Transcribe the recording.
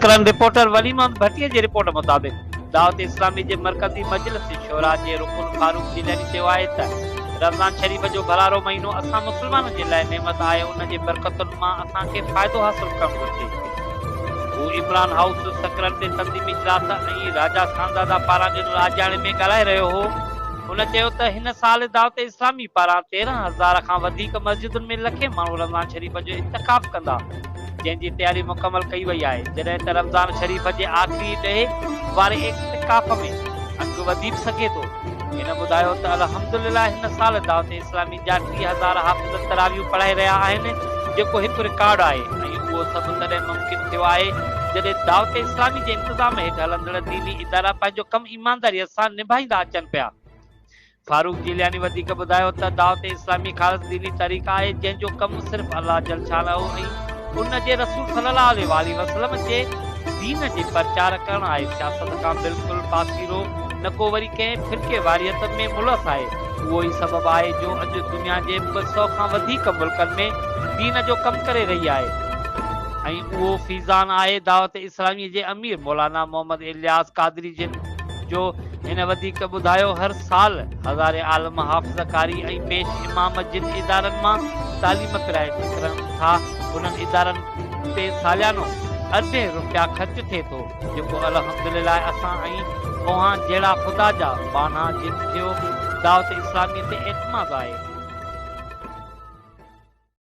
सकरन reporter वली मोहम्मद भटिया जी report मुताबिक दावत इस्लामी जे मरकजी मजलिस शोरा जे रुकन फारूक जिलानी चयो आहे त रमज़ान शरीफ जो भलारो महीनो असां मुस्लमाननि जे लाइ नेमत आहे, उन जे बरकतुनि मां असांखे फ़ाइदो हासिल करणु घुरिजे। हू इमरान हाउस सकरन ते तंज़ीमी इजलास ऐं राजा खानदादा पारां ॾिनल आजाणे में ॻाल्हाए रहियो हो। हुन चयो त हिन साल दावत इस्लामी पारां 13,000 खां वधीक मस्जिदुनि में लखे माण्हू रमज़ान शरीफ जो इतिकाफ़ कंदा, जंहिंजी तयारी मुकमल कई वई आहे। जॾहिं त रमज़ान शरीफ जे आख़िरी ॾहे वारे इतिकाफ़ में अघु वधी बि सघे थो। हिन ॿुधायो त अल्हम्दुलिल्लाह हिन साल दावत इस्लामी जा 30,000 हाफ़िज़ तरावियूं पढ़ाए रहिया आहिनि, जेको हिकु रिकॉर्ड आहे ऐं उहो सभु तॾहिं मुमकिन थियो आहे जॾहिं दावत इस्लामी जे इंतज़ाम हेठि हलंदड़ दीनी इदारा पंहिंजो कमु ईमानदारीअ सां निभाईंदा अचनि पिया। फारूक जिलानी वधीक ॿुधायो त दावत इस्लामी ख़ालिस दीनी तरीक़ा आहे जंहिंजो कमु सिर्फ़ु अल्लाह जल शानहू ऐं उन जे रसूल सल्लल्लाहु अलैहि वसल्लम जे दीन जे प्रचार करणु आहे। सियासत खां बिल्कुलु पासीरो न को वरी कंहिं फिरके वारियत में मुलस आहे। उहो ई सबबु आहे जो अॼु दुनिया जे 200 खां वधीक मुल्कनि में दीन जो कमु करे रही आहे ऐं उहो फीज़ान आहे। दावत इस्लामी जे अमीर मौलाना मोहम्मद इलियास कादरी जिन जो हिन वधीक ॿुधायो हर साल हज़ारे आलम हाफ़िज़ कारी ऐं पेश इमाम जिन इदारनि मां तालीम पिराए करनि था, उन्हनि इदारनि ते सालियानो अरबे रुपया ख़र्च थिए थो, जेको अल्हम्दुलिल्लाह असां ऐं तव्हां जहिड़ा ख़ुदा जा बाना जिन जो दावत इस्लामी ते एतमाद आहे।